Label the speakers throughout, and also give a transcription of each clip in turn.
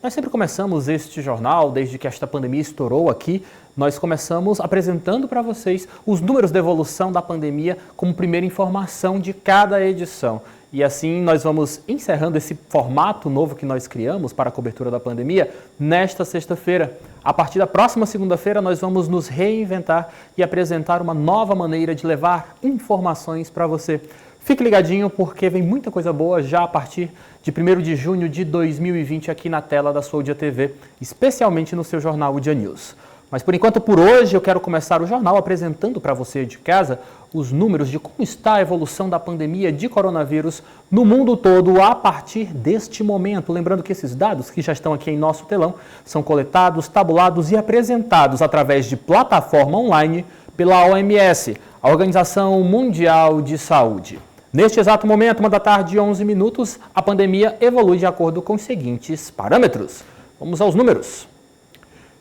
Speaker 1: Nós sempre começamos este jornal, desde que esta pandemia estourou aqui, nós começamos apresentando para vocês os números de evolução da pandemia como primeira informação de cada edição. E assim nós vamos encerrando esse formato novo que nós criamos para a cobertura da pandemia nesta sexta-feira. A partir da próxima segunda-feira nós vamos nos reinventar e apresentar uma nova maneira de levar informações para você. Fique ligadinho porque vem muita coisa boa já a partir de 1º de junho de 2020 aqui na tela da sua Udia TV, especialmente no seu jornal Udia News. Mas por enquanto, por hoje, eu quero começar o jornal apresentando para você de casa os números de como está a evolução da pandemia de coronavírus no mundo todo a partir deste momento. Lembrando que esses dados que já estão aqui em nosso telão são coletados, tabulados e apresentados através de plataforma online pela OMS, a Organização Mundial de Saúde. Neste exato momento, 1h11, a pandemia evolui de acordo com os seguintes parâmetros. Vamos aos números.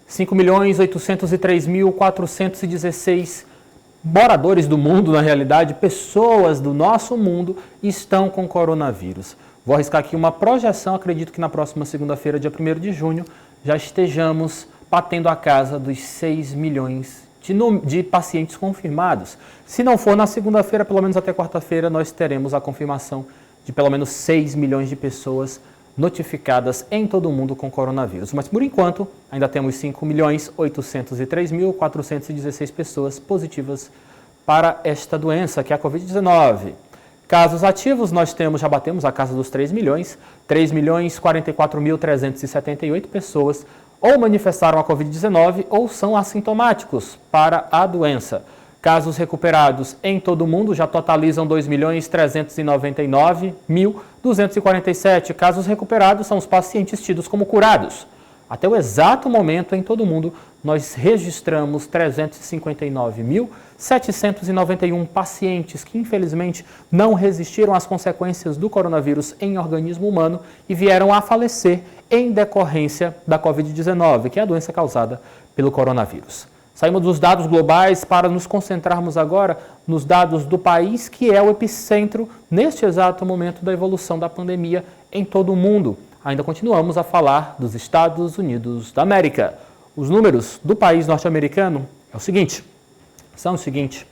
Speaker 1: 5.803.416 moradores do mundo, na realidade, pessoas do nosso mundo, estão com coronavírus. Vou arriscar aqui uma projeção, acredito que na próxima segunda-feira, dia 1º de junho, já estejamos batendo a casa dos 6 milhões de pacientes confirmados. Se não for na segunda-feira, pelo menos até quarta-feira, nós teremos a confirmação de pelo menos 6 milhões de pessoas notificadas em todo o mundo com coronavírus. Mas, por enquanto, ainda temos 5.803.416 pessoas positivas para esta doença, que é a Covid-19. Casos ativos, nós já batemos a casa dos 3 milhões, 3.044.378 pessoas ou manifestaram a Covid-19 ou são assintomáticos para a doença. Casos recuperados em todo o mundo já totalizam 2.399.247. Casos recuperados são os pacientes tidos como curados. Até o exato momento, em todo o mundo, nós registramos 359.791 pacientes que, infelizmente, não resistiram às consequências do coronavírus em organismo humano e vieram a falecer em decorrência da Covid-19, que é a doença causada pelo coronavírus. Saímos dos dados globais para nos concentrarmos agora nos dados do país, que é o epicentro, neste exato momento, da evolução da pandemia em todo o mundo. Ainda continuamos a falar dos Estados Unidos da América. Os números do país norte-americano são os seguintes: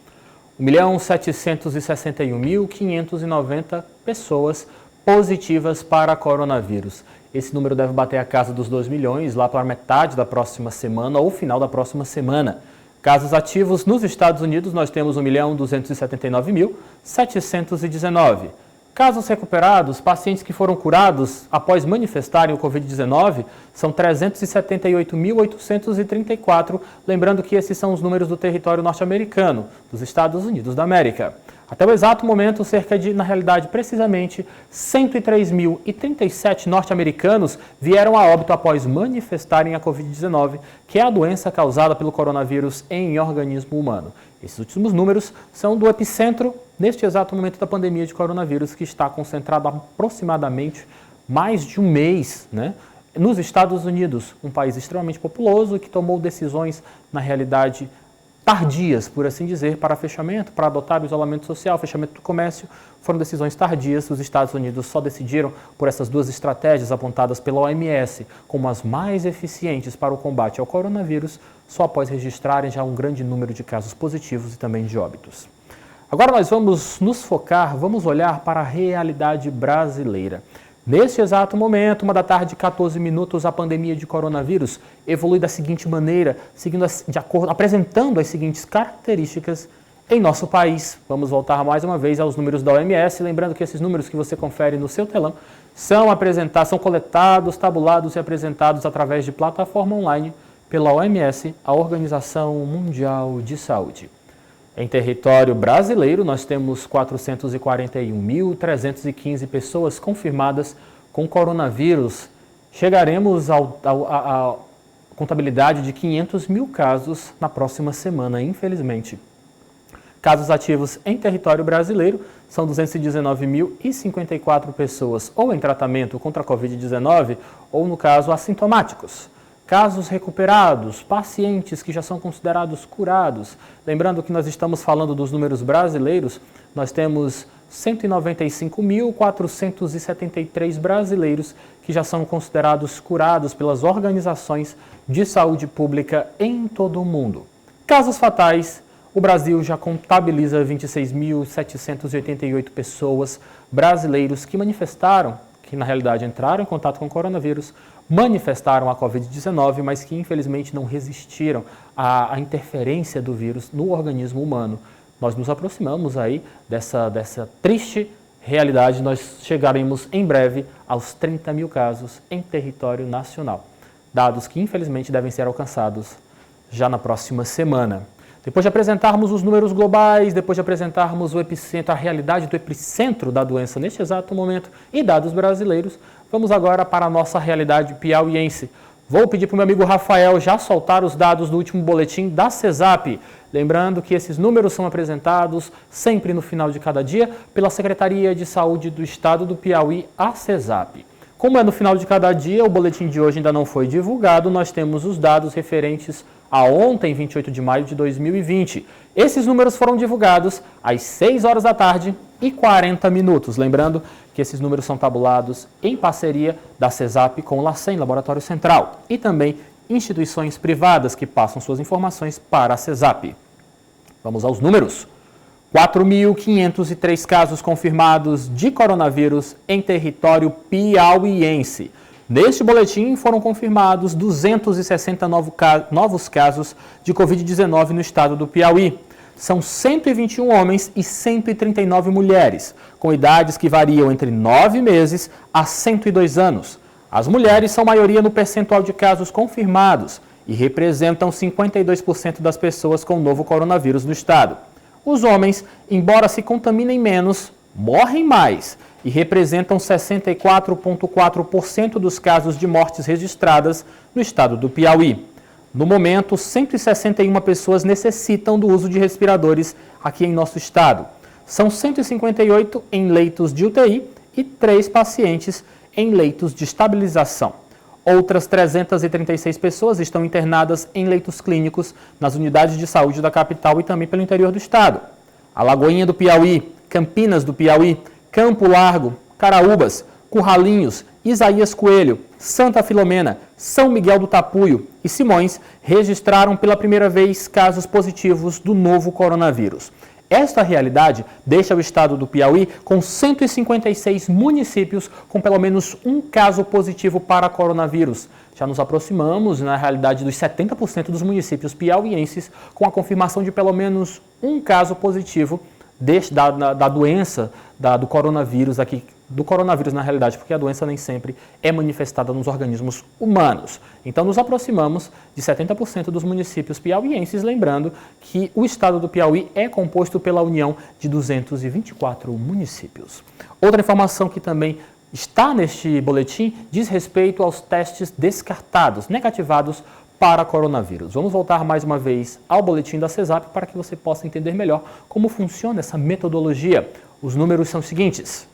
Speaker 1: 1.761.590 pessoas positivas para coronavírus. Esse número deve bater a casa dos 2 milhões lá para metade da próxima semana ou final da próxima semana. Casos ativos nos Estados Unidos, nós temos 1.279.719. Casos recuperados, pacientes que foram curados após manifestarem o Covid-19, são 378.834, lembrando que esses são os números do território norte-americano, dos Estados Unidos da América. Até o exato momento, na realidade, precisamente, 103.037 norte-americanos vieram a óbito após manifestarem a Covid-19, que é a doença causada pelo coronavírus em organismo humano. Esses últimos números são do epicentro, neste exato momento da pandemia de coronavírus, que está concentrado há aproximadamente mais de um mês, nos Estados Unidos, um país extremamente populoso que tomou decisões, na realidade, tardias, por assim dizer, para fechamento, para adotar o isolamento social, fechamento do comércio, foram decisões tardias. Os Estados Unidos só decidiram por essas duas estratégias apontadas pela OMS como as mais eficientes para o combate ao coronavírus, só após registrarem já um grande número de casos positivos e também de óbitos. Agora nós vamos nos focar, vamos olhar para a realidade brasileira. Neste exato momento, 1h14, a pandemia de coronavírus evolui da seguinte maneira, apresentando as seguintes características em nosso país. Vamos voltar mais uma vez aos números da OMS, lembrando que esses números que você confere no seu telão são coletados, tabulados e apresentados através de plataforma online pela OMS, a Organização Mundial de Saúde. Em território brasileiro, nós temos 441.315 pessoas confirmadas com coronavírus. Chegaremos à contabilidade de 500 mil casos na próxima semana, infelizmente. Casos ativos em território brasileiro são 219.054 pessoas ou em tratamento contra a Covid-19 ou, no caso, assintomáticos. casos recuperados, pacientes que já são considerados curados. Lembrando que nós estamos falando dos números brasileiros, nós temos 195.473 brasileiros que já são considerados curados pelas organizações de saúde pública em todo o mundo. Casos fatais, o Brasil já contabiliza 26.788 pessoas brasileiros que manifestaram, que na realidade entraram em contato com o coronavírus, manifestaram a Covid-19, mas que infelizmente não resistiram à interferência do vírus no organismo humano. Nós nos aproximamos aí dessa triste realidade, nós chegaremos em breve aos 30 mil casos em território nacional. Dados que infelizmente devem ser alcançados já na próxima semana. Depois de apresentarmos os números globais, depois de apresentarmos o epicentro, a realidade do epicentro da doença neste exato momento e dados brasileiros, vamos agora para a nossa realidade piauiense. Vou pedir para o meu amigo Rafael já soltar os dados do último boletim da CESAP. Lembrando que esses números são apresentados sempre no final de cada dia pela Secretaria de Saúde do Estado do Piauí, a CESAP. Como é no final de cada dia, o boletim de hoje ainda não foi divulgado, nós temos os dados referentes a ontem, 28 de maio de 2020. Esses números foram divulgados às 6 horas da tarde e 40 minutos. Lembrando que esses números são tabulados em parceria da CESAP com o LACEN, Laboratório Central, e também instituições privadas que passam suas informações para a CESAP. Vamos aos números. 4.503 casos confirmados de coronavírus em território piauiense. Neste boletim foram confirmados 260 novos casos de Covid-19 no estado do Piauí. São 121 homens e 139 mulheres, com idades que variam entre 9 meses a 102 anos. As mulheres são maioria no percentual de casos confirmados e representam 52% das pessoas com o novo coronavírus no estado. Os homens, embora se contaminem menos, morrem mais e representam 64,4% dos casos de mortes registradas no estado do Piauí. No momento, 161 pessoas necessitam do uso de respiradores aqui em nosso estado. São 158 em leitos de UTI e 3 pacientes em leitos de estabilização. Outras 336 pessoas estão internadas em leitos clínicos nas unidades de saúde da capital e também pelo interior do estado. Alagoinha do Piauí, Campinas do Piauí, Campo Largo, Caraúbas, Curralinhos, Isaías Coelho, Santa Filomena, São Miguel do Tapuio e Simões registraram pela primeira vez casos positivos do novo coronavírus. Esta realidade deixa o estado do Piauí com 156 municípios com pelo menos um caso positivo para coronavírus. Já nos aproximamos, na realidade, dos 70% dos municípios piauienses com a confirmação de pelo menos um caso positivo da doença do coronavírus aqui. Do coronavírus, na realidade, porque a doença nem sempre é manifestada nos organismos humanos. Então, nos aproximamos de 70% dos municípios piauienses, lembrando que o estado do Piauí é composto pela união de 224 municípios. Outra informação que também está neste boletim diz respeito aos testes descartados, negativados para coronavírus. Vamos voltar mais uma vez ao boletim da CESAP para que você possa entender melhor como funciona essa metodologia. Os números são os seguintes.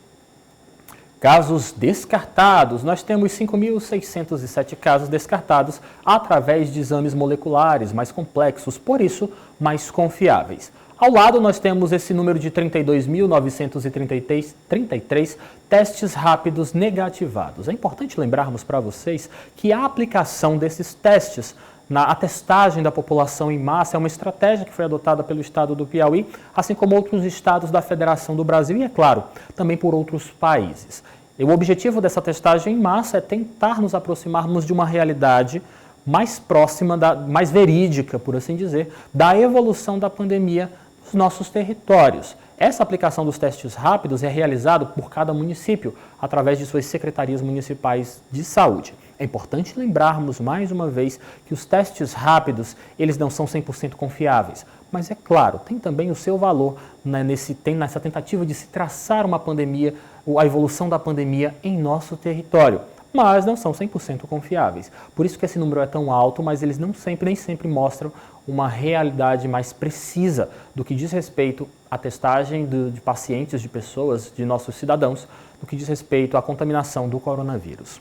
Speaker 1: Casos descartados, nós temos 5.607 casos descartados através de exames moleculares mais complexos, por isso mais confiáveis. Ao lado nós temos esse número de 32.933 testes rápidos negativados. É importante lembrarmos para vocês que a aplicação desses testes a testagem da população em massa é uma estratégia que foi adotada pelo estado do Piauí, assim como outros estados da Federação do Brasil e, é claro, também por outros países. E o objetivo dessa testagem em massa é tentar nos aproximarmos de uma realidade mais próxima, mais verídica, por assim dizer, da evolução da pandemia nos nossos territórios. Essa aplicação dos testes rápidos é realizada por cada município, através de suas secretarias municipais de saúde. É importante lembrarmos, mais uma vez, que os testes rápidos, eles não são 100% confiáveis. Mas, é claro, tem também o seu valor nessa tentativa de se traçar uma pandemia, a evolução da pandemia em nosso território. Mas não são 100% confiáveis. Por isso que esse número é tão alto, mas eles nem sempre mostram uma realidade mais precisa do que diz respeito à testagem de pacientes, de pessoas, de nossos cidadãos, do que diz respeito à contaminação do coronavírus.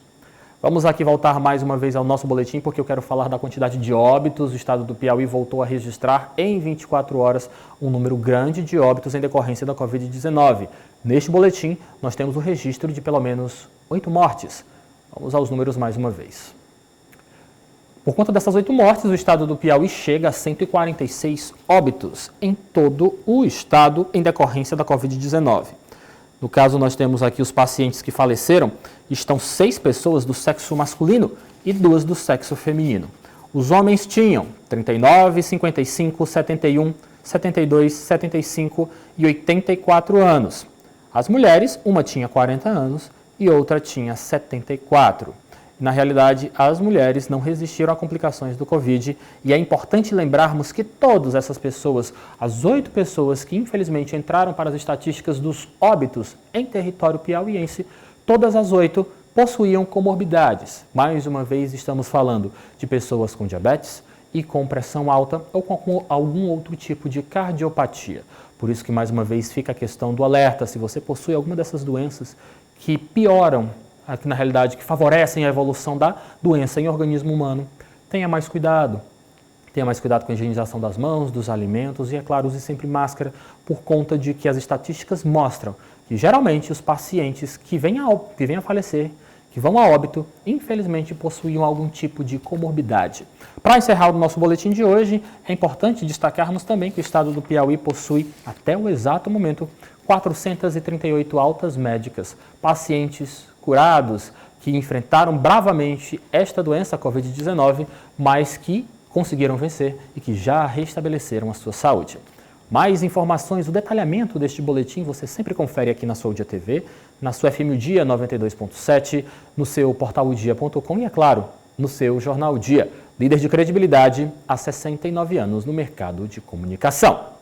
Speaker 1: Vamos aqui voltar mais uma vez ao nosso boletim, porque eu quero falar da quantidade de óbitos. O estado do Piauí voltou a registrar em 24 horas um número grande de óbitos em decorrência da Covid-19. Neste boletim, nós temos o registro de pelo menos 8 mortes. Vamos aos números mais uma vez. Por conta dessas 8 mortes, o estado do Piauí chega a 146 óbitos em todo o estado em decorrência da Covid-19. No caso, nós temos aqui os pacientes que faleceram, estão 6 pessoas do sexo masculino e 2 do sexo feminino. Os homens tinham 39, 55, 71, 72, 75 e 84 anos. As mulheres, uma tinha 40 anos e outra tinha 74. Na realidade, as mulheres não resistiram a complicações do Covid e é importante lembrarmos que todas essas pessoas, as 8 pessoas que infelizmente entraram para as estatísticas dos óbitos em território piauiense, todas as 8 possuíam comorbidades. Mais uma vez estamos falando de pessoas com diabetes e com pressão alta ou com algum outro tipo de cardiopatia. Por isso que mais uma vez fica a questão do alerta, se você possui alguma dessas doenças que pioram, que na realidade que favorecem a evolução da doença em organismo humano, tenha mais cuidado. Tenha mais cuidado com a higienização das mãos, dos alimentos e, é claro, use sempre máscara, por conta de que as estatísticas mostram que geralmente os pacientes que vêm a falecer, que vão a óbito, infelizmente possuíam algum tipo de comorbidade. Para encerrar o nosso boletim de hoje, é importante destacarmos também que o estado do Piauí possui, até o exato momento, 438 altas médicas, pacientes curados que enfrentaram bravamente esta doença, a Covid-19, mas que conseguiram vencer e que já restabeleceram a sua saúde. Mais informações, o detalhamento deste boletim você sempre confere aqui na sua Udia TV, na sua FM O Dia 92.7, no seu portal odia.com e, é claro, no seu Jornal Dia, líder de credibilidade há 69 anos no mercado de comunicação.